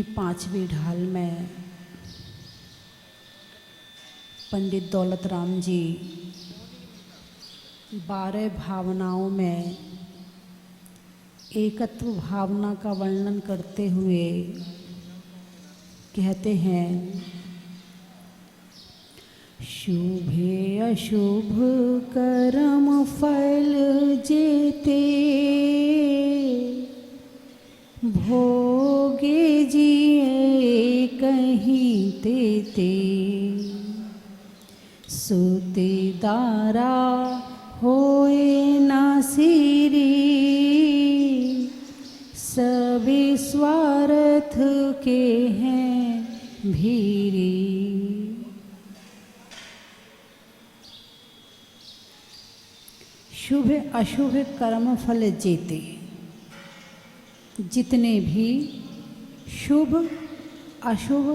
की 5वीं ढाल में पंडित दौलत राम जी 12 भावनाओं में एकत्व भावना का वर्णन करते हुए कहते हैं, शुभे अशुभ कर्म फल जेते, भोगे जिए कहीं तेते, सुते दारा होए ना सिरी, सभी स्वार्थ के हैं भीरी। शुभ अशुभ कर्म फल जेते, जितने भी शुभ अशुभ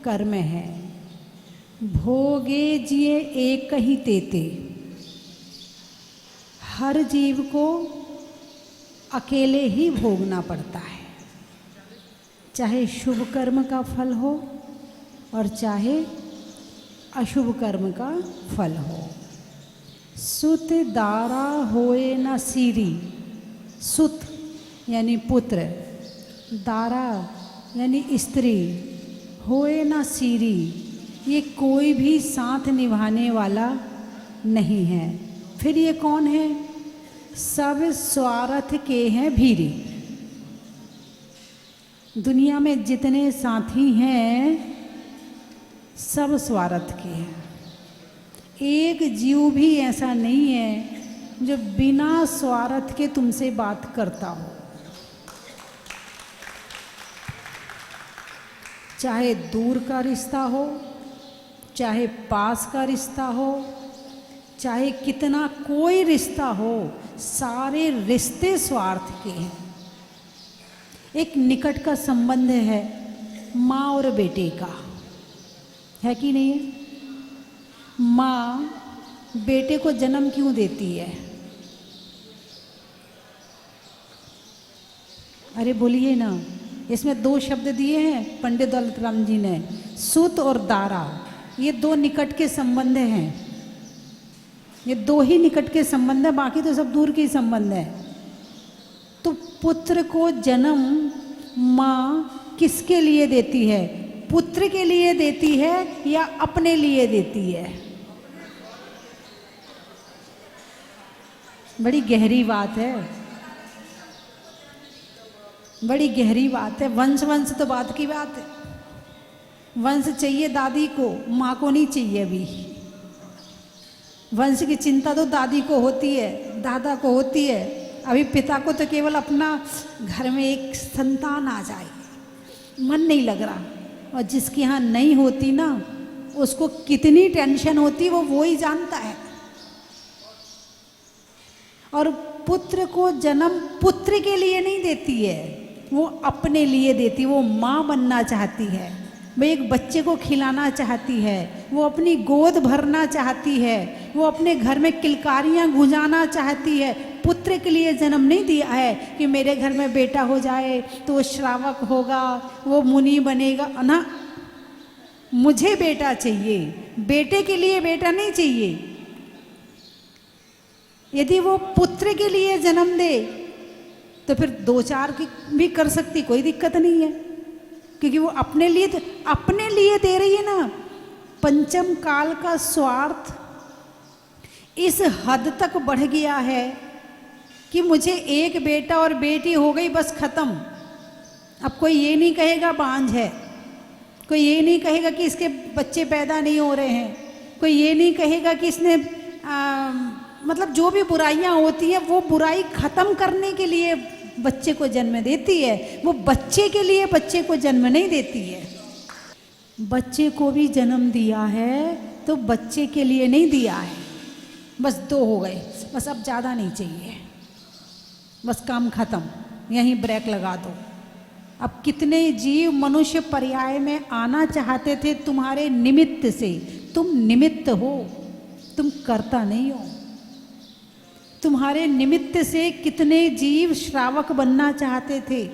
कर्म हैं, भोगे जिए एक ही तेते, हर जीव को अकेले ही भोगना पड़ता है, चाहे शुभ कर्म का फल हो और चाहे अशुभ कर्म का फल हो। सुत दारा होए न सीरी, सुत यानी पुत्र, दारा यानी स्त्री, होए न सीरी, ये कोई भी साथ निभाने वाला नहीं है। फिर ये कौन है? सब स्वार्थ के हैं भीरी। दुनिया में जितने साथी हैं सब स्वार्थ के हैं। एक जीव भी ऐसा नहीं है जो बिना स्वार्थ के तुमसे बात करता हो। चाहे दूर का रिश्ता हो, चाहे पास का रिश्ता हो, चाहे कितना कोई रिश्ता हो, सारे रिश्ते स्वार्थ के हैं। एक निकट का संबंध है माँ और बेटे का, है कि नहीं है? माँ बेटे को जन्म क्यों देती है? अरे बोलिए ना। इसमें 2 शब्द दिए हैं पंडित दौलत राम जी ने, सुत और दारा। ये 2 निकट के संबंध हैं, ये 2 ही निकट के संबंध है, बाकी तो सब दूर के संबंध है। तो पुत्र को जन्म माँ किसके लिए देती है? पुत्र के लिए देती है या अपने लिए देती है? बड़ी गहरी बात है, बड़ी गहरी बात है। वंश वंश तो बात की बात है, वंश चाहिए दादी को, माँ को नहीं चाहिए। अभी वंश की चिंता तो दादी को होती है, दादा को होती है। अभी पिता को तो केवल अपना घर में एक संतान आ जाए, मन नहीं लग रहा। और जिसके यहाँ नहीं होती ना, उसको कितनी टेंशन होती है वो ही जानता है। और पुत्र को जन्म पुत्र के लिए नहीं देती है, वो अपने लिए देती है। वो माँ बनना चाहती है, वो एक बच्चे को खिलाना चाहती है, वो अपनी गोद भरना चाहती है, वो अपने घर में किलकारियाँ गुंजाना चाहती है। पुत्र के लिए जन्म नहीं दिया है कि मेरे घर में बेटा हो जाए तो वो श्रावक होगा, वो मुनि बनेगा ना। मुझे बेटा चाहिए, बेटे के लिए बेटा नहीं चाहिए। यदि वो पुत्र के लिए जन्म दे तो फिर 2-4 की भी कर सकती, कोई दिक्कत नहीं है, क्योंकि वो अपने लिए दे रही है ना। पंचम काल का स्वार्थ इस हद तक बढ़ गया है कि मुझे एक बेटा और बेटी हो गई, बस खत्म। अब कोई ये नहीं कहेगा बांझ है, कोई ये नहीं कहेगा कि इसके बच्चे पैदा नहीं हो रहे हैं, कोई ये नहीं कहेगा कि इसने मतलब जो भी बुराइयां होती हैं वो बुराई खत्म करने के लिए बच्चे को जन्म देती है। वो बच्चे के लिए बच्चे को जन्म नहीं देती है। बच्चे को भी जन्म दिया है तो बच्चे के लिए नहीं दिया है। बस 2 हो गए, बस अब ज़्यादा नहीं चाहिए, बस काम खत्म, यहीं ब्रेक लगा दो। अब कितने जीव मनुष्य पर्याय में आना चाहते थे तुम्हारे निमित्त से, तुम निमित्त हो, तुम कर्ता नहीं हो। तुम्हारे निमित्त से कितने जीव श्रावक बनना चाहते थे,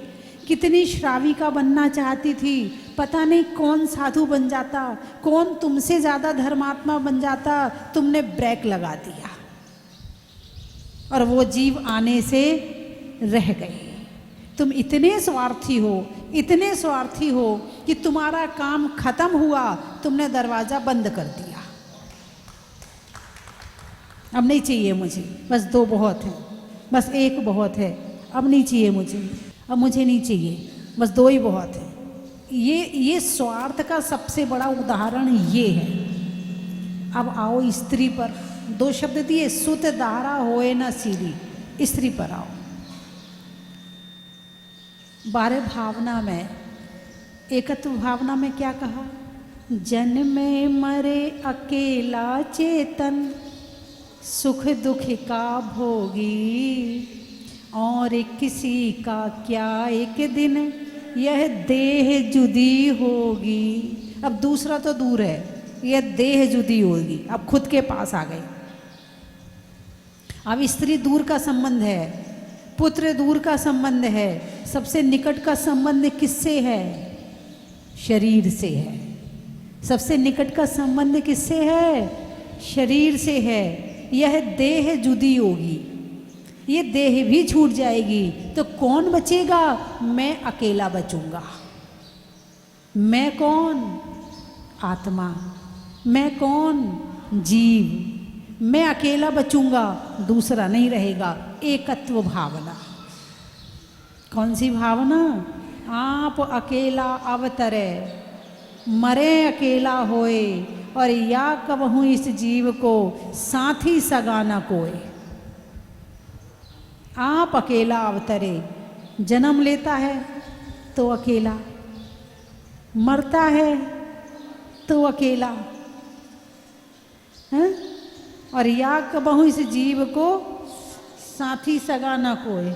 कितनी श्राविका बनना चाहती थी, पता नहीं कौन साधु बन जाता, कौन तुमसे ज़्यादा धर्मात्मा बन जाता, तुमने ब्रेक लगा दिया और वो जीव आने से रह गए। तुम इतने स्वार्थी हो, इतने स्वार्थी हो कि तुम्हारा काम खत्म हुआ, तुमने दरवाज़ा बंद कर दिया। अब नहीं चाहिए मुझे, बस 2 बहुत है, बस 1 बहुत है, अब नहीं चाहिए मुझे, अब मुझे नहीं चाहिए, बस 2 ही बहुत है। ये स्वार्थ का सबसे बड़ा उदाहरण ये है। अब आओ स्त्री पर, 2 शब्द दिए, सुत दारा होए न सीरी, स्त्री पर आओ। 12 भावना में, एकत्व भावना में क्या कहा? जन्मे मरे अकेला चेतन, सुख दुख का भोगी, और किसी का क्या एक दिन यह देह जुदी होगी। अब दूसरा तो दूर है, यह देह जुदी होगी, अब खुद के पास आ गई। अब स्त्री दूर का संबंध है, पुत्र दूर का संबंध है, सबसे निकट का संबंध किससे है? शरीर से है। सबसे निकट का संबंध किससे है? शरीर से है। यह देह जुदी होगी, ये देह भी छूट जाएगी, तो कौन बचेगा? मैं अकेला बचूंगा। मैं कौन? आत्मा। मैं कौन? जीव। मैं अकेला बचूंगा, दूसरा नहीं रहेगा। एकत्व भावना। कौन सी भावना? आप अकेला अवतरे, मरे अकेला होए, और या कबहू इस जीव को साथी सगा न कोई। आप अकेला अवतरे, जन्म लेता है तो अकेला, मरता है तो अकेला है, और या कबहू इस जीव को साथी सगा न कोई।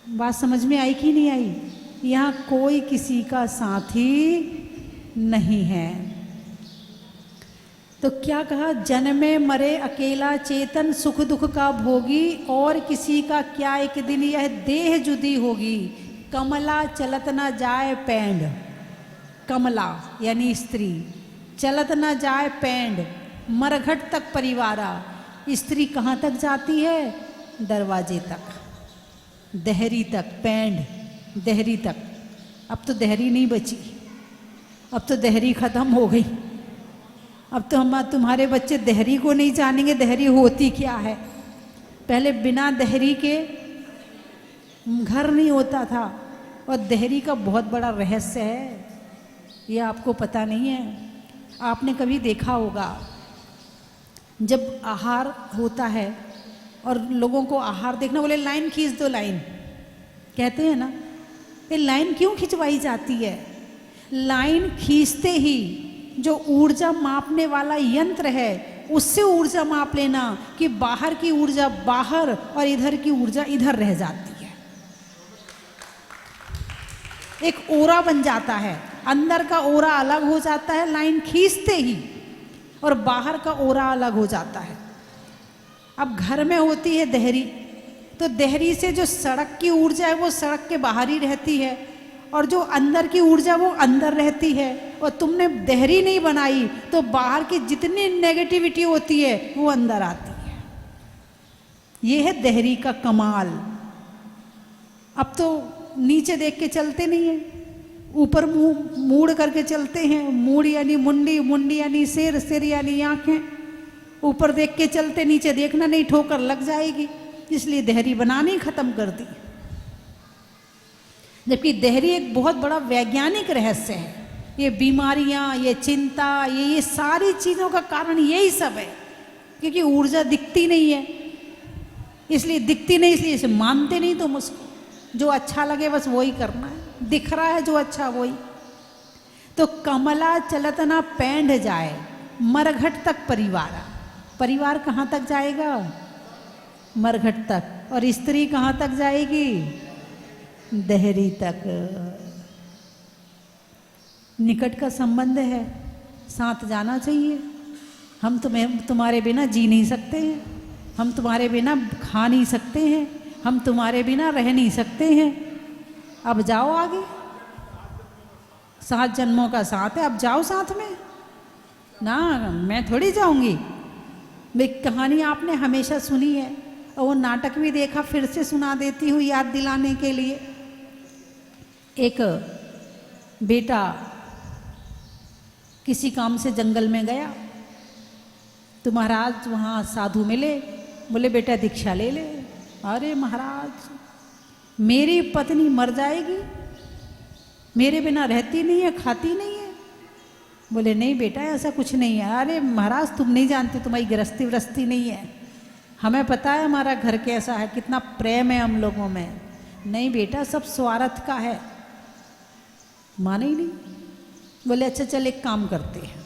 बात समझ में आई कि नहीं आई? यहाँ कोई किसी का साथी नहीं है। तो क्या कहा? जन्मे मरे अकेला चेतन, सुख दुख का भोगी, और किसी का क्या एक दिन यह देह जुदी होगी। कमला चलत न जाए पैंड, कमला यानी स्त्री, चलत न जाए पैंड, मरघट तक परिवारा। स्त्री कहाँ तक जाती है? दरवाजे तक, देहरी तक, पैंड देहरी तक। अब तो देहरी नहीं बची, अब तो देहरी खत्म हो गई। अब तो हम तुम्हारे बच्चे देहरी को नहीं जानेंगे, देहरी होती क्या है। पहले बिना देहरी के घर नहीं होता था, और देहरी का बहुत बड़ा रहस्य है, ये आपको पता नहीं है। आपने कभी देखा होगा, जब आहार होता है और लोगों को आहार देखना, बोले लाइन खींच दो, लाइन कहते हैं ना, ये लाइन क्यों खिंचवाई जाती है? लाइन खींचते ही जो ऊर्जा मापने वाला यंत्र है, उससे ऊर्जा माप लेना कि बाहर की ऊर्जा बाहर और इधर की ऊर्जा इधर रह जाती है। एक ओरा बन जाता है, अंदर का ओरा अलग हो जाता है लाइन खींचते ही, और बाहर का ओरा अलग हो जाता है। अब घर में होती है देहरी, तो देहरी से जो सड़क की ऊर्जा है वो सड़क के बाहर ही रहती है, और जो अंदर की ऊर्जा वो अंदर रहती है। और तुमने देहरी नहीं बनाई तो बाहर की जितनी नेगेटिविटी होती है वो अंदर आती है। ये है देहरी का कमाल। अब तो नीचे देख के चलते नहीं है, ऊपर मुंह मूड़ करके चलते हैं। मूड़ यानी मुंडी, मुंडी यानी सिर, सिर यानी आंखें। ऊपर देख के चलते, नीचे देखना नहीं, ठोकर लग जाएगी, इसलिए देहरी बनानी खत्म कर दी। जबकि देहरी एक बहुत बड़ा वैज्ञानिक रहस्य है। ये बीमारियां, ये चिंता, ये सारी चीज़ों का कारण यही सब है, क्योंकि ऊर्जा दिखती नहीं है, इसलिए दिखती नहीं, इसलिए इसे मानते नहीं तुम उसको। जो अच्छा लगे बस वही करना है, दिख रहा है जो अच्छा वही। तो कमला चलत ना पैंड जाए, मरघट तक परिवार। परिवार कहाँ तक जाएगा? मरघट तक। और स्त्री कहाँ तक जाएगी? देहरी तक। निकट का संबंध है, साथ जाना चाहिए। हम तुम्हारे बिना जी नहीं सकते हैं, हम तुम्हारे बिना खा नहीं सकते हैं, हम तुम्हारे बिना रह नहीं सकते हैं, अब जाओ आगे, 7 जन्मों का साथ है, अब जाओ साथ में ना, मैं थोड़ी जाऊंगी। वे कहानी आपने हमेशा सुनी है और वो नाटक भी देखा, फिर से सुना देती हूँ याद दिलाने के लिए। एक बेटा किसी काम से जंगल में गया तो महाराज वहाँ साधु मिले, बोले बेटा दीक्षा ले ले। अरे महाराज मेरी पत्नी मर जाएगी, मेरे बिना रहती नहीं है, खाती नहीं है। बोले नहीं बेटा ऐसा कुछ नहीं है। अरे महाराज तुम नहीं जानते, तुम्हारी गृहस्थी व्रस्ती नहीं है, हमें पता है हमारा घर कैसा है, कितना प्रेम है हम लोगों में। नहीं बेटा सब स्वार्थ का है। माने ही नहीं। बोले अच्छा चल एक काम करते हैं,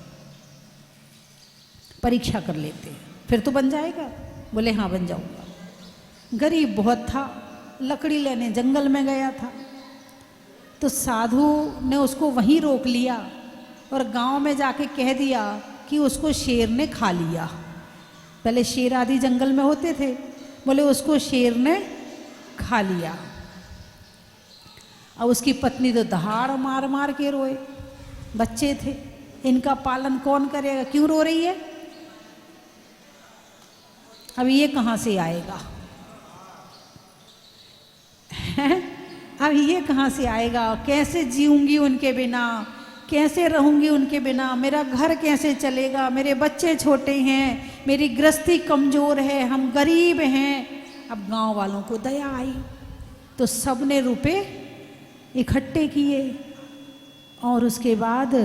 परीक्षा कर लेते हैं, फिर तो बन जाएगा। बोले हाँ बन जाऊंगा। गरीब बहुत था, लकड़ी लेने जंगल में गया था, तो साधु ने उसको वहीं रोक लिया और गांव में जाके कह दिया कि उसको शेर ने खा लिया। पहले शेर आदि जंगल में होते थे, बोले उसको शेर ने खा लिया। अब उसकी पत्नी तो दहाड़ मार मार के रोए, बच्चे थे, इनका पालन कौन करेगा, क्यों रो रही है। अब ये कहाँ से आएगा अब ये कहाँ से आएगा, कैसे जीऊंगी उनके बिना, कैसे रहूंगी उनके बिना, मेरा घर कैसे चलेगा, मेरे बच्चे छोटे हैं, मेरी गृहस्थी कमजोर है, हम गरीब हैं। अब गांव वालों को दया आई तो सबने रुपए इकट्ठे किए और उसके बाद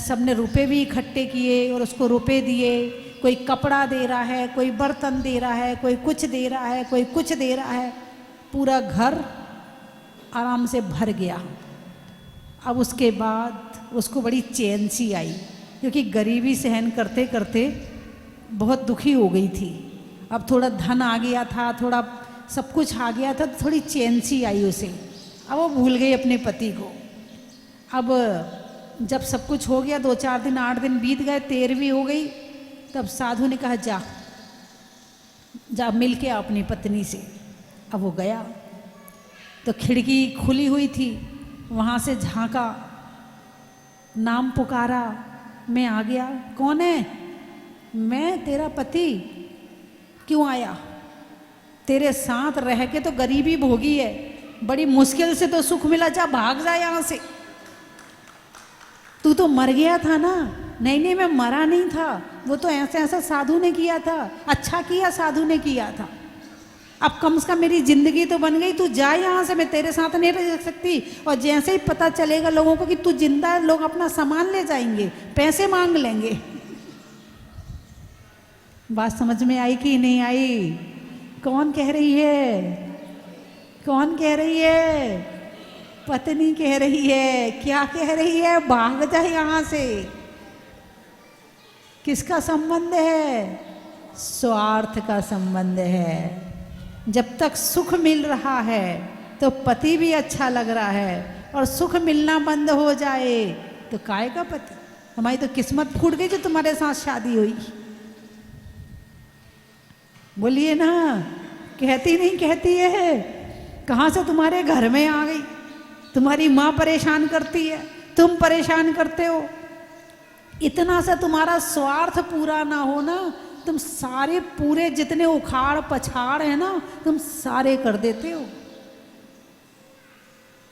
सबने रुपए भी इकट्ठे किए और उसको रुपए दिए। कोई कपड़ा दे रहा है, कोई बर्तन दे रहा है, कोई कुछ दे रहा है, कोई कुछ दे रहा है। पूरा घर आराम से भर गया। अब उसके बाद उसको बड़ी चैन सी आई, क्योंकि गरीबी सहन करते करते बहुत दुखी हो गई थी। अब थोड़ा धन आ गया था, थोड़ा सब कुछ आ गया था, तो थोड़ी चैन सी आई उसे। अब वो भूल गई अपने पति को। अब जब सब कुछ हो गया, 2-4 दिन 8 दिन बीत गए, 13वीं हो गई, तब साधु ने कहा जा जा मिल के अपनी पत्नी से। अब वो गया तो खिड़की खुली हुई थी, वहाँ से झांका, नाम पुकारा, मैं आ गया। कौन है? मैं तेरा पति। क्यों आया? तेरे साथ रह के तो गरीबी भोगी है, बड़ी मुश्किल से तो सुख मिला, जा भाग जा यहाँ से। तू तो मर गया था ना। नहीं नहीं मैं मरा नहीं था, वो तो ऐसा ऐसा साधु ने किया था, अच्छा किया साधु ने किया था। अब कम से कम मेरी जिंदगी तो बन गई, तू जा यहाँ से, मैं तेरे साथ नहीं रह सकती। और जैसे ही पता चलेगा लोगों को कि तू जिंदा है, लोग अपना सामान ले जाएंगे, पैसे मांग लेंगे। बात समझ में आई कि नहीं आई? कौन कह रही है? कौन कह रही है? पत्नी कह रही है। क्या कह रही है? भाग जा यहाँ से। किसका संबंध है? स्वार्थ का संबंध है। जब तक सुख मिल रहा है तो पति भी अच्छा लग रहा है, और सुख मिलना बंद हो जाए तो काय का पति। हमारी तो किस्मत फूट गई जो तुम्हारे साथ शादी हुई। बोलिए ना, कहती नहीं कहती है? कहाँ से तुम्हारे घर में आ गई? तुम्हारी माँ परेशान करती है, तुम परेशान करते हो। इतना सा तुम्हारा स्वार्थ पूरा ना हो ना, तुम सारे पूरे जितने उखाड़ पछाड़ है ना, तुम सारे कर देते हो।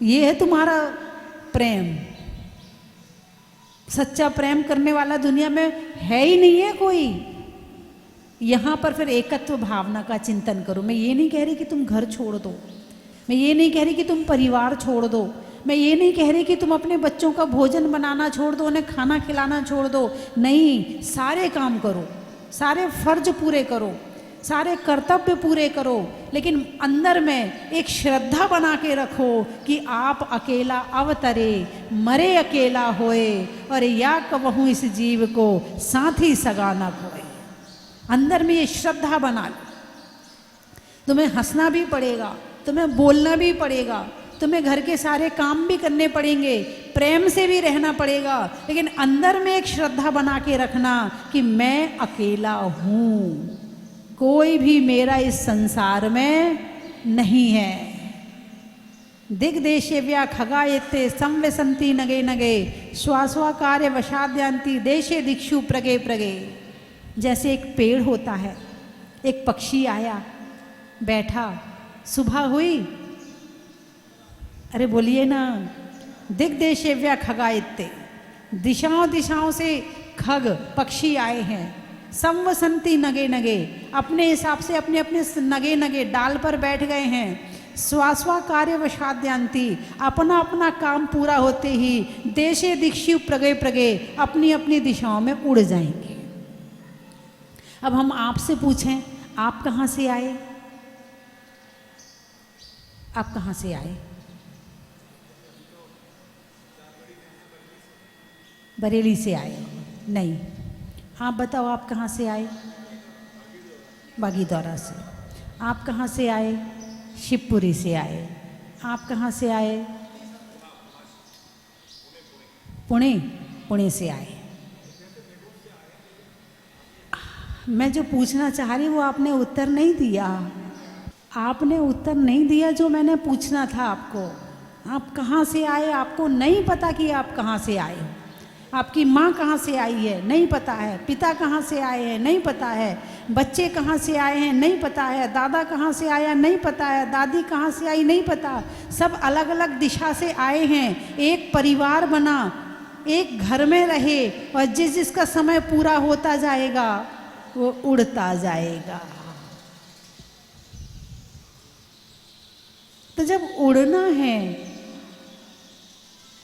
ये है तुम्हारा प्रेम। सच्चा प्रेम करने वाला दुनिया में है ही नहीं है कोई। यहाँ पर फिर एकत्व भावना का चिंतन करो। मैं ये नहीं कह रही कि तुम घर छोड़ दो, मैं ये नहीं कह रही कि तुम परिवार छोड़ दो, मैं ये नहीं कह रही कि तुम अपने बच्चों का भोजन बनाना छोड़ दो, उन्हें खाना खिलाना छोड़ दो। नहीं, सारे काम करो, सारे फर्ज पूरे करो, सारे कर्तव्य पूरे करो, लेकिन अंदर में एक श्रद्धा बना के रखो कि आप अकेला अवतरे, मरे अकेला होए, और या कबहू इस जीव को साथी सगा न कोई। अंदर में ये श्रद्धा बना लो। तुम्हें हंसना भी पड़ेगा, तुम्हें बोलना भी पड़ेगा, तुम्हें घर के सारे काम भी करने पड़ेंगे, प्रेम से भी रहना पड़ेगा, लेकिन अंदर में एक श्रद्धा बना के रखना कि मैं अकेला हूँ, कोई भी मेरा इस संसार में नहीं है। दिग्देशेव्या खगायते संवसंती नगे नगे श्वास्वाकार्य वशाद्यांति देशे दिक्षु प्रगे प्रगे। जैसे एक पेड़ होता है, एक पक्षी आया बैठा, सुबह हुई, अरे बोलिए ना, दिग्देशेव्या खगायते, दिशाओं दिशाओं से खग पक्षी आए हैं, संवसंती नगे नगे, अपने हिसाब से अपने अपने नगे नगे डाल पर बैठ गए हैं, स्वास्वा कार्य वशाद्यांति, अपना अपना काम पूरा होते ही देशे दिक्षु प्रगे प्रगे, अपनी अपनी दिशाओं में उड़ जाएंगे। अब हम आपसे पूछें, आप कहाँ से आए? आप कहाँ से आए? बरेली से आए? नहीं। आप बताओ, आप कहाँ से आए? बागीदौरा से। आप कहाँ से आए? शिवपुरी से आए। आप कहाँ से आए? पुणे। पुणे से आए। मैं जो पूछना चाह रही वो आपने उत्तर नहीं दिया। आपने उत्तर नहीं दिया जो मैंने पूछना था आपको। आप कहाँ से आए? आपको नहीं पता कि आप कहाँ से आए हो। आपकी माँ कहाँ से आई है? नहीं पता है। पिता कहाँ से आए हैं? नहीं पता है। बच्चे कहाँ से आए हैं? नहीं पता है। दादा कहाँ से आया? नहीं पता है। दादी कहाँ से आई? नहीं पता। सब अलग अलग दिशा से आए हैं। एक परिवार बना, एक घर में रहे, और जिस जिसका समय पूरा होता जाएगा वो उड़ता जाएगा। तो जब उड़ना है,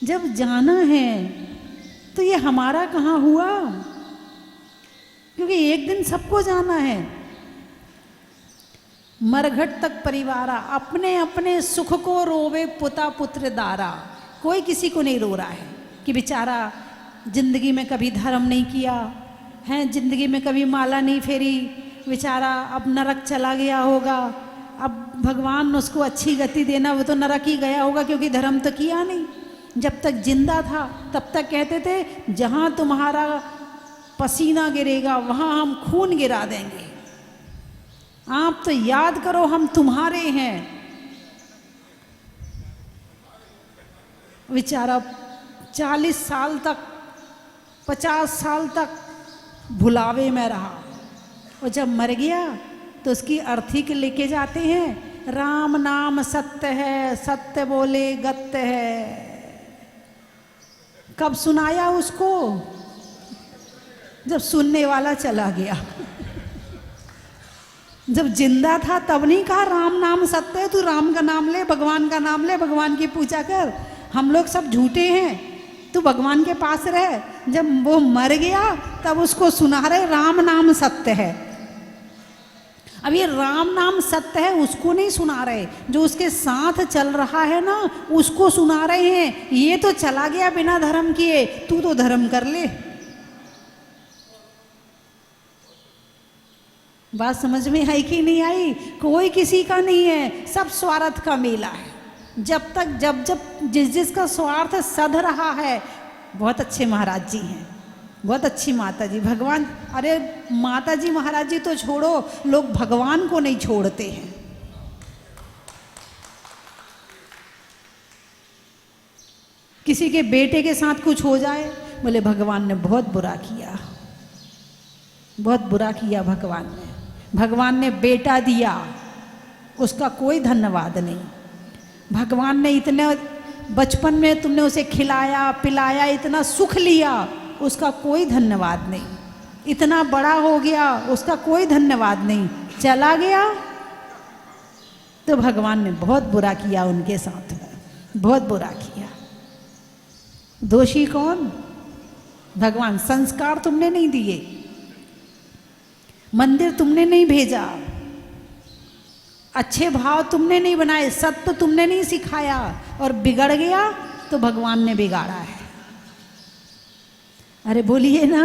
जब जाना है, तो ये हमारा कहाँ हुआ? क्योंकि एक दिन सबको जाना है। मरघट तक परिवारा, अपने अपने सुख को रोवे पुता पुत्र दारा। कोई किसी को नहीं रो रहा है कि बेचारा जिंदगी में कभी धर्म नहीं किया है, जिंदगी में कभी माला नहीं फेरी, बेचारा अब नरक चला गया होगा, अब भगवान उसको अच्छी गति देना, वो तो नरक ही गया होगा क्योंकि धर्म तो किया नहीं। जब तक जिंदा था तब तक कहते थे जहाँ तुम्हारा पसीना गिरेगा वहाँ हम खून गिरा देंगे, आप तो याद करो हम तुम्हारे हैं। बेचारा 40 साल तक, 50 साल तक भुलावे में रहा, और जब मर गया तो उसकी अर्थी के लेके जाते हैं, राम नाम सत्य है, सत्य बोले गत्य है। कब सुनाया उसको? जब सुनने वाला चला गया। जब जिंदा था तब नहीं कहा राम नाम सत्य है, तू राम का नाम ले, भगवान का नाम ले, भगवान की पूजा कर, हम लोग सब झूठे हैं, तू भगवान के पास रह। जब वो मर गया तब उसको सुना रहे राम नाम सत्य है। अब ये राम नाम सत्य है उसको नहीं सुना रहे, जो उसके साथ चल रहा है ना उसको सुना रहे हैं। ये तो चला गया बिना धर्म किए, तू तो धर्म कर ले। बात समझ में आई कि नहीं आई? कोई किसी का नहीं है, सब स्वार्थ का मेला है। जब तक जब जिस जिसका स्वार्थ सध रहा है, बहुत अच्छे महाराज जी हैं, बहुत अच्छी माता जी, भगवान, अरे माता जी महाराज जी तो छोड़ो, लोग भगवान को नहीं छोड़ते हैं। किसी के बेटे के साथ कुछ हो जाए, बोले भगवान ने बहुत बुरा किया, बहुत बुरा किया भगवान ने। भगवान ने बेटा दिया, उसका कोई धन्यवाद नहीं। भगवान ने इतने बचपन में तुमने उसे खिलाया पिलाया, इतना सुख लिया, उसका कोई धन्यवाद नहीं। इतना बड़ा हो गया, उसका कोई धन्यवाद नहीं। चला गया तो भगवान ने बहुत बुरा किया उनके साथ में, बहुत बुरा किया। दोषी कौन? भगवान। संस्कार तुमने नहीं दिए, मंदिर तुमने नहीं भेजा, अच्छे भाव तुमने नहीं बनाए, सत्य तुमने नहीं सिखाया, और बिगड़ गया तो भगवान ने बिगाड़ा है। अरे बोलिए ना,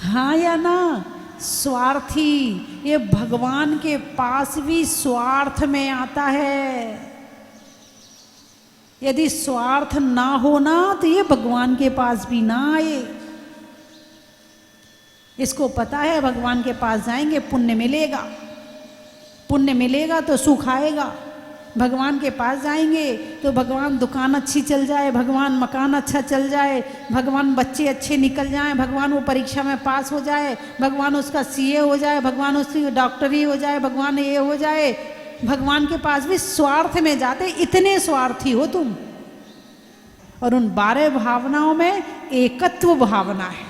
हाँ या ना? स्वार्थी, ये भगवान के पास भी स्वार्थ में आता है। यदि स्वार्थ ना हो ना तो ये भगवान के पास भी ना आए। इसको पता है भगवान के पास जाएंगे पुण्य मिलेगा, पुण्य मिलेगा तो सुख आएगा। भगवान के पास जाएंगे तो भगवान दुकान अच्छी चल जाए, भगवान मकान अच्छा चल जाए, भगवान बच्चे अच्छे निकल जाएं, भगवान वो परीक्षा में पास हो जाए, भगवान उसका सीए हो जाए, भगवान उसकी डॉक्टरी हो जाए, भगवान ये हो जाए। भगवान के पास भी स्वार्थ में जाते, इतने स्वार्थी हो तुम। और उन 12 भावनाओं में एकत्व भावना है।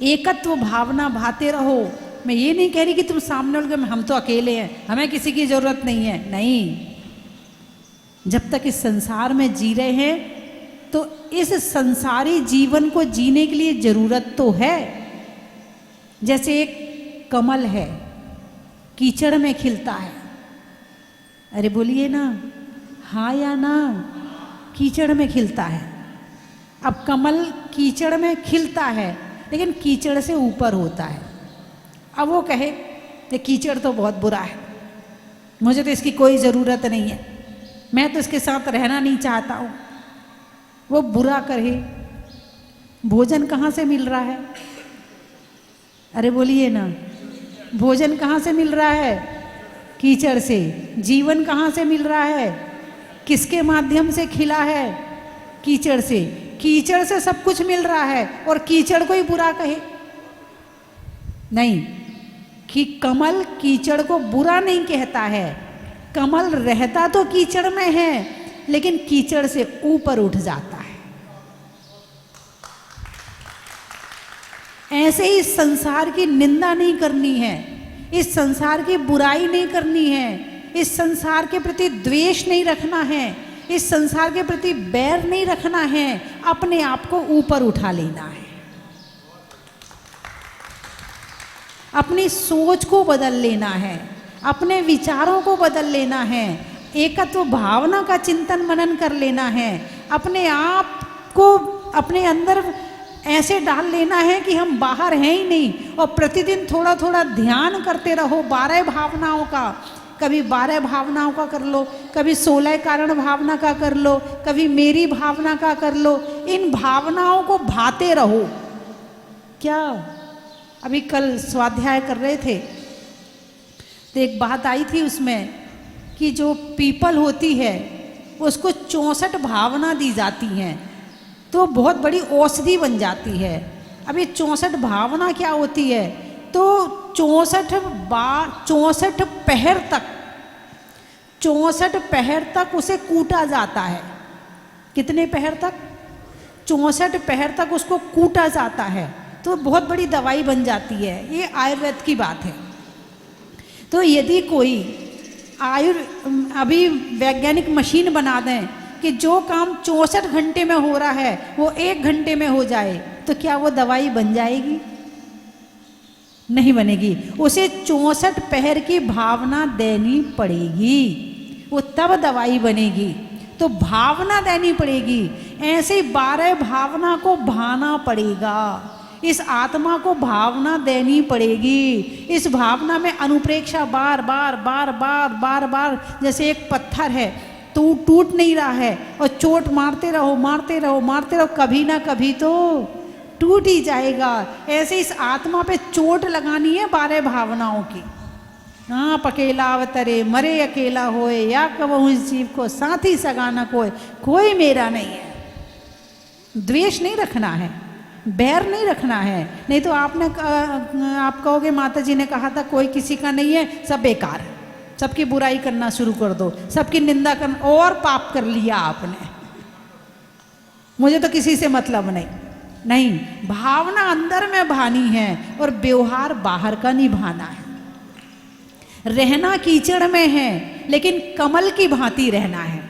एकत्व भावना भाते रहो। मैं ये नहीं कह रही कि तुम सामने वाले हम तो अकेले हैं, हमें किसी की जरूरत नहीं है, नहीं। जब तक इस संसार में जी रहे हैं तो इस संसारी जीवन को जीने के लिए जरूरत तो है। जैसे एक कमल है, कीचड़ में खिलता है। अरे बोलिए ना, हाँ या ना? कीचड़ में खिलता है। अब कमल कीचड़ में खिलता है लेकिन कीचड़ से ऊपर होता है। अब वो कहे कि कीचड़ तो बहुत बुरा है, मुझे तो इसकी कोई ज़रूरत नहीं है, मैं तो इसके साथ रहना नहीं चाहता हूँ। वो बुरा करे, भोजन कहाँ से मिल रहा है? अरे बोलिए ना, भोजन कहाँ से मिल रहा है? कीचड़ से। जीवन कहाँ से मिल रहा है? किसके माध्यम से खिला है? कीचड़ से। कीचड़ से सब कुछ मिल रहा है और कीचड़ को ही बुरा कहे? नहीं, कि कमल कीचड़ को बुरा नहीं कहता है। कमल रहता तो कीचड़ में है लेकिन कीचड़ से ऊपर उठ जाता है। ऐसे ही इस संसार की निंदा नहीं करनी है, इस संसार की बुराई नहीं करनी है, इस संसार के प्रति द्वेष नहीं रखना है, इस संसार के प्रति बैर नहीं रखना है, अपने आप को ऊपर उठा लेना है। अपनी सोच को बदल लेना है, अपने विचारों को बदल लेना है, एकत्व भावना का चिंतन मनन कर लेना है, अपने आप को अपने अंदर ऐसे डाल लेना है कि हम बाहर हैं ही नहीं। और प्रतिदिन थोड़ा थोड़ा ध्यान करते रहो 12 भावनाओं का। कभी 12 भावनाओं का कर लो, कभी 16 कारण भावना का कर लो, कभी मेरी भावना का कर लो। इन भावनाओं को भाते रहो। क्या अभी कल स्वाध्याय कर रहे थे तो एक बात आई थी उसमें कि जो पीपल होती है उसको 64 भावना दी जाती हैं तो बहुत बड़ी औषधि बन जाती है। अब ये 64 भावना क्या होती है? तो 64 पहर तक उसे कूटा जाता है। कितने पहर तक? 64 पहर तक उसको कूटा जाता है तो बहुत बड़ी दवाई बन जाती है। ये आयुर्वेद की बात है। तो यदि कोई अभी वैज्ञानिक मशीन बना दें कि जो काम 64 घंटे में हो रहा है वो 1 घंटे में हो जाए तो क्या वो दवाई बन जाएगी? नहीं बनेगी। उसे 64 पहर की भावना देनी पड़ेगी, वो तब दवाई बनेगी। तो भावना देनी पड़ेगी। ऐसे 12 भावना को भाना पड़ेगा। इस आत्मा को भावना देनी पड़ेगी। इस भावना में अनुप्रेक्षा बार बार बार बार बार बार, जैसे एक पत्थर है तो टूट नहीं रहा है और चोट मारते रहो मारते रहो मारते रहो, कभी ना कभी तो टूट ही जाएगा। ऐसे इस आत्मा पे चोट लगानी है 12 भावनाओं की। आप अकेला अवतरे मरे अकेला होए, या कहूँ इस जीव को साथी सगाना कोई मेरा नहीं है। द्वेष नहीं रखना है, बैर नहीं रखना है। नहीं तो आप कहोगे माता जी ने कहा था कोई किसी का नहीं है, सब बेकार है, सबकी बुराई करना शुरू कर दो, सबकी निंदा करना, और पाप कर लिया आपने, मुझे तो किसी से मतलब नहीं। भावना अंदर में भानी है और व्यवहार बाहर का निभाना है। रहना कीचड़ में है लेकिन कमल की भांति रहना है।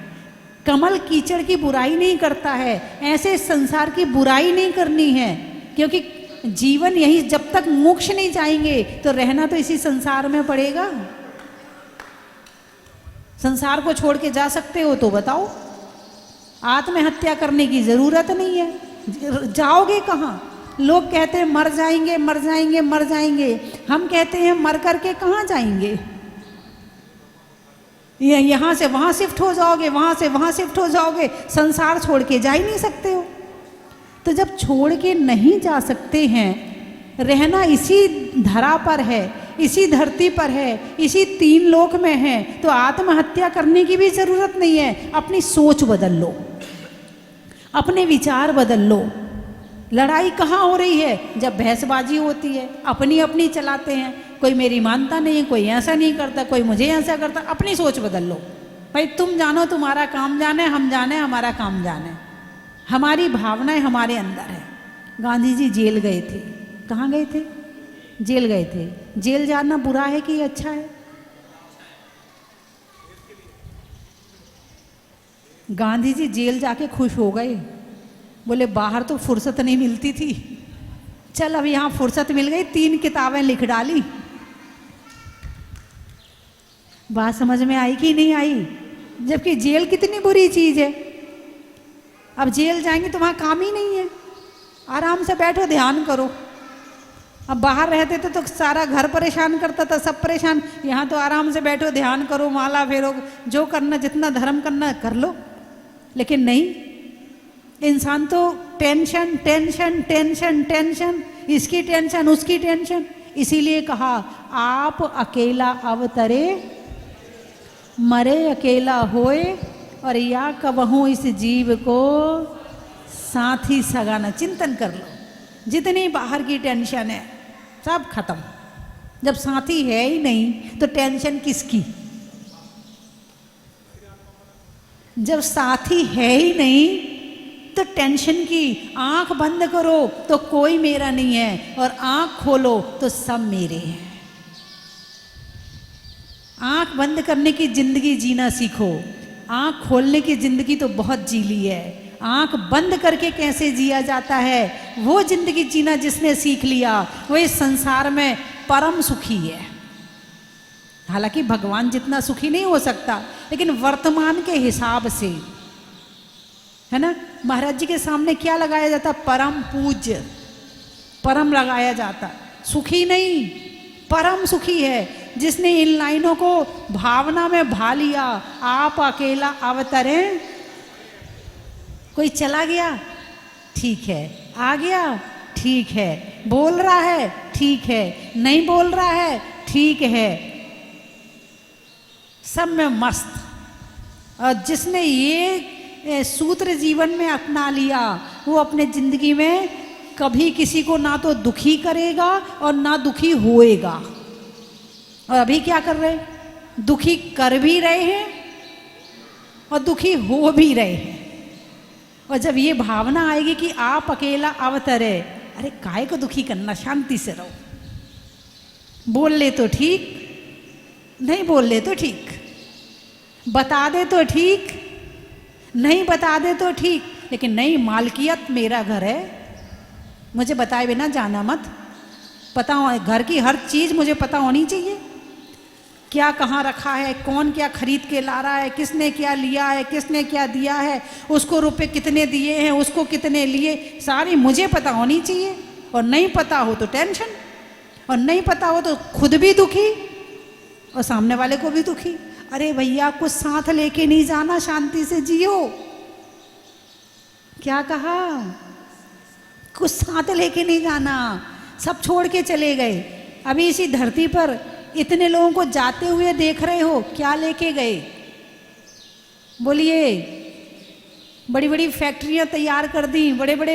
कमल कीचड़ की बुराई नहीं करता है, ऐसे संसार की बुराई नहीं करनी है, क्योंकि जीवन यही, जब तक मोक्ष नहीं जाएंगे तो रहना तो इसी संसार में पड़ेगा। संसार को छोड़ के जा सकते हो तो बताओ। आत्महत्या करने की जरूरत नहीं है, जाओगे कहाँ? लोग कहते हैं मर जाएंगे मर जाएंगे मर जाएंगे, हम कहते हैं मर करके कहाँ जाएंगे? यहाँ से वहाँ शिफ्ट हो जाओगे, वहाँ से वहाँ शिफ्ट हो जाओगे, संसार छोड़ के जा ही नहीं सकते हो। तो जब छोड़ के नहीं जा सकते हैं, रहना इसी धरा पर है, इसी धरती पर है, इसी 3 लोक में है, तो आत्महत्या करने की भी जरूरत नहीं है। अपनी सोच बदल लो, अपने विचार बदल लो। लड़ाई कहाँ हो रही है? जब बहसबाजी होती है, अपनी अपनी चलाते हैं, कोई मेरी मानता नहीं है, कोई ऐसा नहीं करता, कोई मुझे ऐसा करता। अपनी सोच बदल लो भाई। तुम जानो तुम्हारा काम जाने, हम जाने हमारा काम जाने। हमारी भावनाएं हमारे अंदर है। गांधी जी जेल गए थे। कहाँ गए थे? जेल गए थे। जेल जाना बुरा है कि अच्छा है? गांधी जी जेल जाके खुश हो गए, बोले बाहर तो फुर्सत नहीं मिलती थी, चल अब यहाँ फुर्सत मिल गई, 3 किताबें लिख डाली। बात समझ में आई कि नहीं आई? जबकि जेल कितनी बुरी चीज है। अब जेल जाएंगे तो वहां काम ही नहीं है, आराम से बैठो ध्यान करो। अब बाहर रहते थे तो सारा घर परेशान करता था, सब परेशान। यहाँ तो आराम से बैठो ध्यान करो, माला फेरो, जो करना, जितना धर्म करना कर लो। लेकिन नहीं, इंसान तो टेंशन टेंशन टेंशन टेंशन, इसकी टेंशन उसकी टेंशन। इसीलिए कहा आप अकेला अवतरे, मरे अकेला होए, और या कबहू इस जीव को साथी सगाना। चिंतन कर लो, जितनी बाहर की टेंशन है सब खत्म। जब साथी है ही नहीं तो टेंशन किसकी? जब साथी है ही नहीं तो टेंशन की। आंख बंद करो तो कोई मेरा नहीं है, और आंख खोलो तो सब मेरे हैं। आंख बंद करने की जिंदगी जीना सीखो, आंख खोलने की जिंदगी तो बहुत जी ली है। आंख बंद करके कैसे जिया जाता है, वो जिंदगी जीना जिसने सीख लिया, वो इस संसार में परम सुखी है। हालांकि भगवान जितना सुखी नहीं हो सकता, लेकिन वर्तमान के हिसाब से, है ना। महाराज जी के सामने क्या लगाया जाता? परम पूज्य, परम लगाया जाता। सुखी नहीं, परम सुखी है जिसने इन लाइनों को भावना में भा लिया। आप अकेला अवतरे, कोई चला गया ठीक है, आ गया ठीक है, बोल रहा है ठीक है, नहीं बोल रहा है ठीक है, सब में मस्त। और जिसने ये सूत्र जीवन में अपना लिया, वो अपने जिंदगी में कभी किसी को ना तो दुखी करेगा और ना दुखी होएगा। और अभी क्या कर रहे? दुखी कर भी रहे हैं और दुखी हो भी रहे हैं। और जब ये भावना आएगी कि आप अकेला अवतरे, अरे काहे को दुखी करना, शांति से रहो। बोल ले तो ठीक, नहीं बोल ले तो ठीक, बता दे तो ठीक, नहीं बता दे तो ठीक, लेकिन नहीं, मालकियत मेरा घर है, मुझे बताए बिना जाना मत। पता हो, घर की हर चीज मुझे पता होनी चाहिए। क्या कहाँ रखा है, कौन क्या खरीद के ला रहा है, किसने क्या लिया है, किसने क्या दिया है, उसको रुपए कितने दिए हैं, उसको कितने लिए, सारी मुझे पता होनी चाहिए। और नहीं पता हो तो टेंशन, और नहीं पता हो तो खुद भी दुखी और सामने वाले को भी दुखी। अरे भैया कुछ साथ लेके नहीं जाना, शांति से जियो। क्या कहा? कुछ साथ लेके नहीं जाना, सब छोड़ के चले गए। अभी इसी धरती पर इतने लोगों को जाते हुए देख रहे हो, क्या लेके गए? बोलिए। बड़ी बड़ी फैक्ट्रियां तैयार कर दी, बड़े बड़े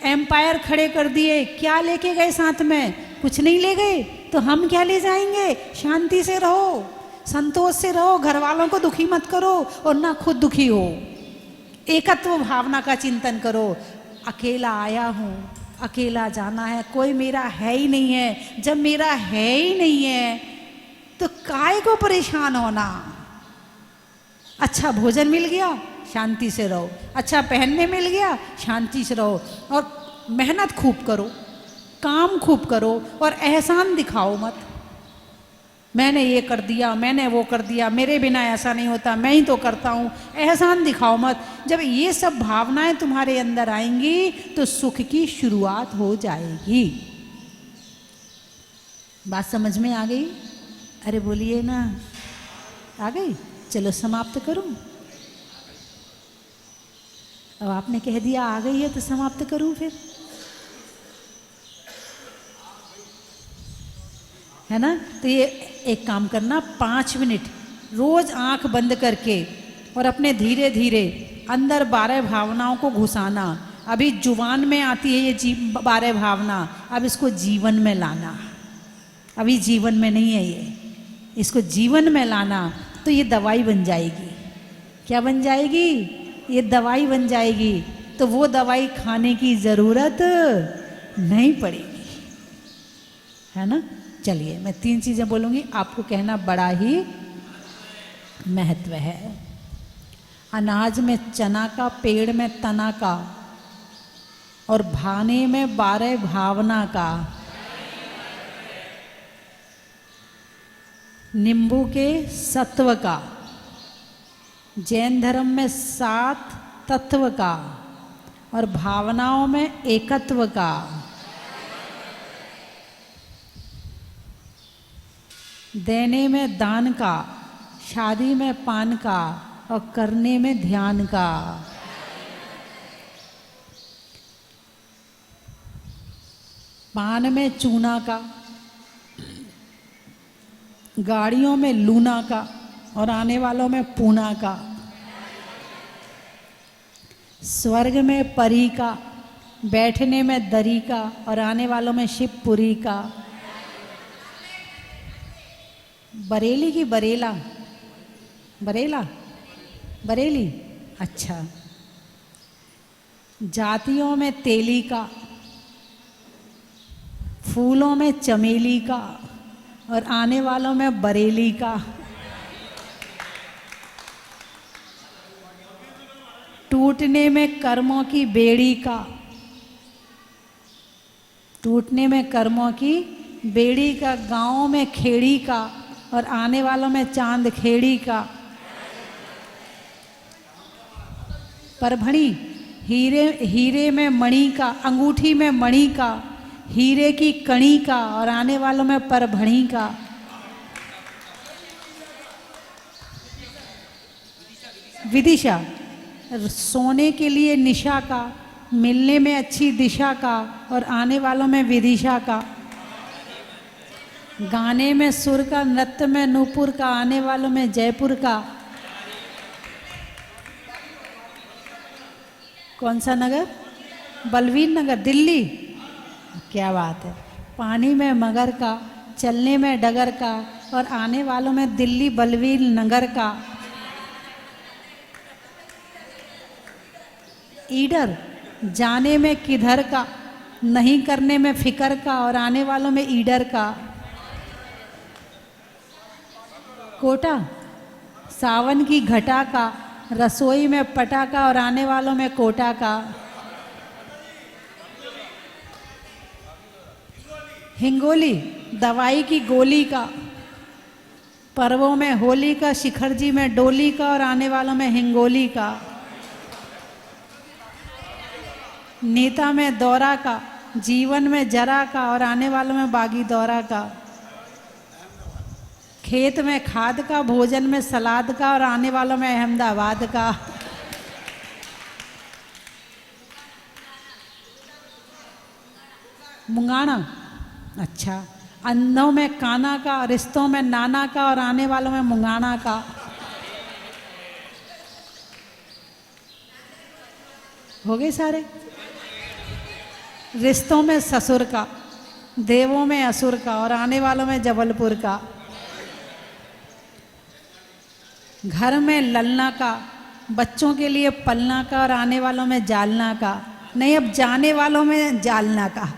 एम्पायर खड़े कर दिए, क्या लेके गए साथ में? कुछ नहीं ले गए। तो हम क्या ले जाएंगे? शांति से रहो, संतोष से रहो, घर वालों को दुखी मत करो और ना खुद दुखी हो। एकत्व भावना का चिंतन करो। अकेला आया हूँ, अकेला जाना है, कोई मेरा है ही नहीं है। जब मेरा है ही नहीं है तो काहे को परेशान होना। अच्छा भोजन मिल गया, शांति से रहो। अच्छा पहनने मिल गया, शांति से रहो। और मेहनत खूब करो, काम खूब करो, और एहसान दिखाओ मत। मैंने ये कर दिया, मैंने वो कर दिया, मेरे बिना ऐसा नहीं होता, मैं ही तो करता हूँ। एहसान दिखाओ मत। जब ये सब भावनाएं तुम्हारे अंदर आएंगी तो सुख की शुरुआत हो जाएगी। बात समझ में आ गई? अरे बोलिए ना, आ गई? चलो समाप्त करूं। अब आपने कह दिया आ गई है तो समाप्त करूं फिर। है ना। तो ये एक काम करना, 5 मिनट रोज आंख बंद करके और अपने धीरे धीरे अंदर 12 भावनाओं को घुसाना। अभी जुबान में आती है ये 12 भावना, अब इसको जीवन में लाना। अभी जीवन में नहीं है ये, इसको जीवन में लाना, तो ये दवाई बन जाएगी। क्या बन जाएगी? ये दवाई बन जाएगी। तो वो दवाई खाने की ज़रूरत नहीं पड़ेगी, है ना। चलिए मैं 3 चीज़ें बोलूँगी, आपको कहना बड़ा ही महत्व है। अनाज में चना का, पेड़ में तना का, और भाने में 12 भावना का। नींबू के सत्व का, जैन धर्म में 7 तत्व का, और भावनाओं में एकत्व का। देने में दान का, शादी में पान का, और करने में ध्यान का। पान में चूना का, गाड़ियों में लूना का, और आने वालों में पूना का। स्वर्ग में परी का, बैठने में दरी का, और आने वालों में शिवपुरी का। बरेली की बरेला? बरेला, बरेली, अच्छा। जातियों में तेली का, फूलों में चमेली का, और आने वालों में बरेली का। टूटने में कर्मों की बेड़ी का, टूटने में कर्मों की बेड़ी का। गाँव में खेड़ी का, और आने वालों में चांद खेड़ी का। परभणी, हीरे में मणि का, अंगूठी में मणि का, हीरे की कणी का, और आने वालों में परभणी का। विदिशा, सोने के लिए निशा का, मिलने में अच्छी दिशा का, और आने वालों में विदिशा का। गाने में सुर का, नृत्य में नूपुर का, आने वालों में जयपुर का। कौन सा नगर? बलवीर नगर, दिल्ली। क्या बात है। पानी में मगर का, चलने में डगर का, और आने वालों में दिल्ली बलवीर नगर का। ईडर, जाने में किधर का, नहीं करने में फिकर का, और आने वालों में ईडर का। कोटा, सावन की घटा का, रसोई में पटाखा, और आने वालों में कोटा का। हिंगोली, दवाई की गोली का, पर्वों में होली का, शिखर जी में डोली का, और आने वालों में हिंगोली का। नेता में दौरा का, जीवन में जरा का, और आने वालों में बागी दौरा का। खेत में खाद का, भोजन में सलाद का, और आने वालों में अहमदाबाद का। मुंगाना, अच्छा। अंधों में काना का, रिश्तों में नाना का, और आने वालों में मुंगाना का। हो गए सारे। रिश्तों में ससुर का, देवों में असुर का, और आने वालों में जबलपुर का। घर में ललना का, बच्चों के लिए पलना का, और आने वालों में जालना का। नहीं, अब जाने वालों में जालना का।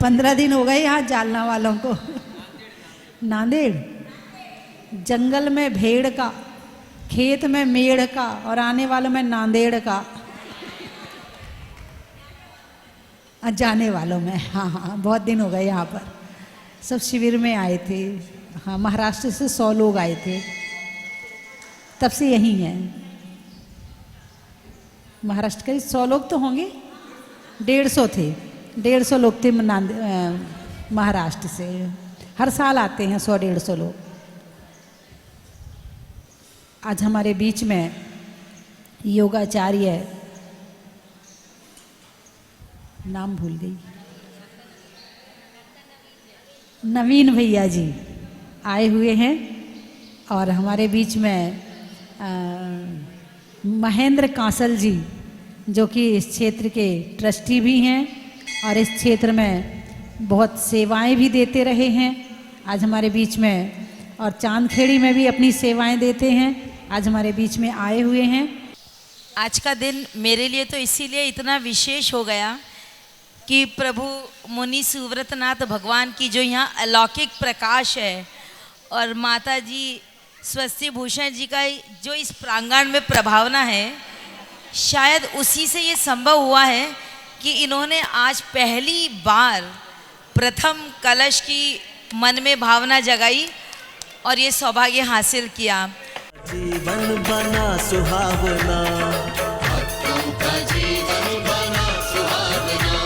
15 दिन हो गए यहाँ जालना वालों को। नांदेड़, जंगल में भेड़ का, खेत में मेढ़ का, और आने वालों में नांदेड़ का। जाने वालों में, हाँ हाँ, बहुत दिन हो गए यहाँ पर। सब शिविर में आए थे। हाँ, महाराष्ट्र से 100 लोग आए थे, तब से यही हैं। महाराष्ट्र के 100 लोग तो होंगे, 150 थे, 150 लोग थे महाराष्ट्र से। हर साल आते हैं 100-150 लोग। आज हमारे बीच में योगाचार्य, नाम भूल गई, नवीन भैया जी। आए हुए हैं और हमारे बीच में महेंद्र कांसल जी जो कि इस क्षेत्र के ट्रस्टी भी हैं और इस क्षेत्र में बहुत सेवाएं भी देते रहे हैं, आज हमारे बीच में, और चांदखेड़ी में भी अपनी सेवाएं देते हैं, आज हमारे बीच में आए हुए हैं। आज का दिन मेरे लिए तो इसीलिए इतना विशेष हो गया कि प्रभु मुनि सुव्रतनाथ भगवान की जो यहाँ अलौकिक प्रकाश है और माता जी स्वस्ति भूषण जी का जो इस प्रांगण में प्रभावना है, शायद उसी से ये संभव हुआ है कि इन्होंने आज पहली बार प्रथम कलश की मन में भावना जगाई और ये सौभाग्य हासिल किया। जीवन बना सुहावना, भक्तों का जीवन बना सुहावना,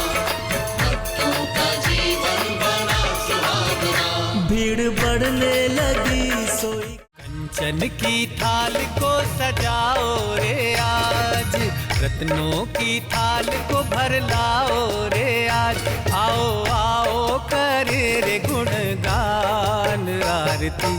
भक्तों का जीवन बना सुहावना। भीड़ बढ़ने लगी सोई कंचन की थाल को सजाओ रे आज, रत्नों की थाल को भर लाओ रे आज। आओ आओ करे रे गुणगान आरती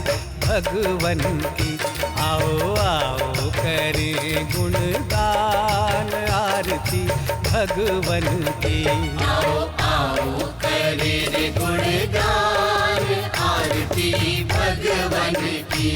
भगवन की, आओ आओ करे गुणगान आरती भगवन की। आओ आओ करे रे गुणगान आरती भगवन की।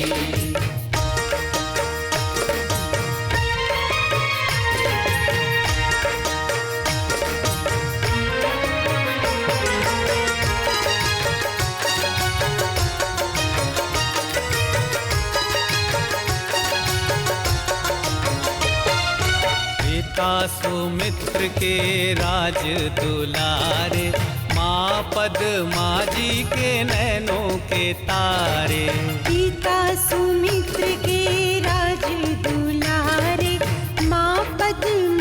सुमित्र के राज दुलारे, माँ पद्मा जी के नैनों के तारे। पिता सुमित्र के राज दुलारे, माँ पद्मा